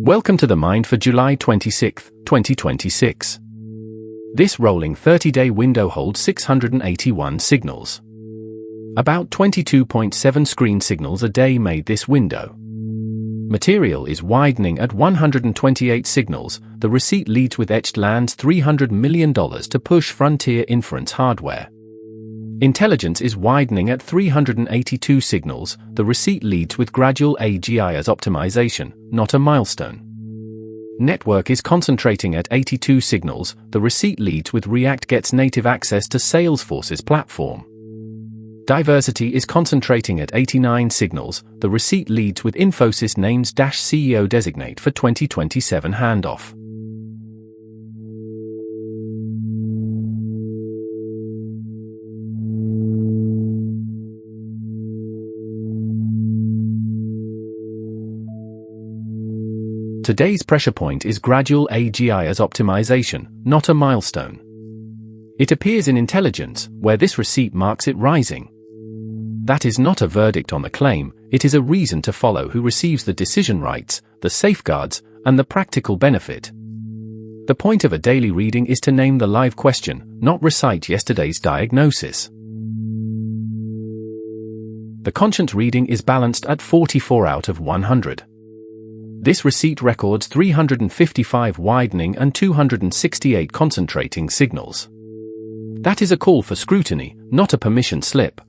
Welcome to the Mind for July 26, 2026. This rolling 30-day window holds 681 signals. About 22.7 screen signals a day made this window. Material is widening at 128 signals. The receipt leads with etched lands $300 million to push frontier inference hardware. Intelligence is widening at 382 signals. The receipt leads with Gradual AGI as optimization, not a milestone. Network is concentrating at 82 signals. The receipt leads with React gets native access to Salesforce's platform. Diversity is concentrating at 89 signals. The receipt leads with Infosys names CEO designate for 2027 handoff. Today's pressure point is Gradual AGI as optimization, not a milestone. It appears in intelligence, where this receipt marks it rising. That is not a verdict on the claim, it is a reason to follow who receives the decision rights, the safeguards, and the practical benefit. The point of a daily reading is to name the live question, not recite yesterday's diagnosis. The conscience reading is balanced at 44 out of 100. This receipt records 355 widening and 268 concentrating signals. That is a call for scrutiny, not a permission slip.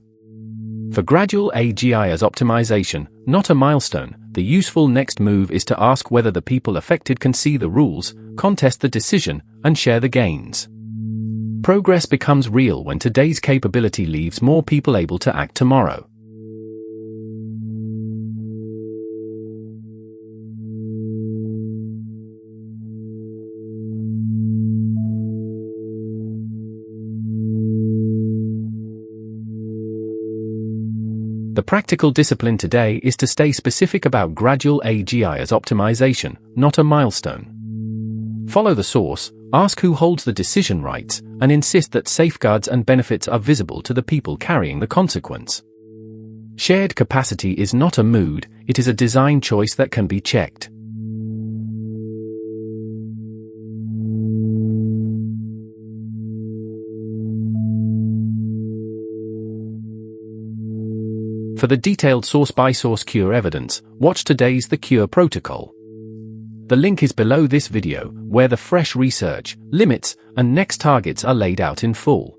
For Gradual AGI as optimization, not a milestone, the useful next move is to ask whether the people affected can see the rules, contest the decision, and share the gains. Progress becomes real when today's capability leaves more people able to act tomorrow. The practical discipline today is to stay specific about Gradual AGI as optimization, not a milestone. Follow the source, ask who holds the decision rights, and insist that safeguards and benefits are visible to the people carrying the consequence. Shared capacity is not a mood, it is a design choice that can be checked. For the detailed source-by-source cure evidence, watch today's The Cure Protocol. The link is below this video, where the fresh research, limits, and next targets are laid out in full.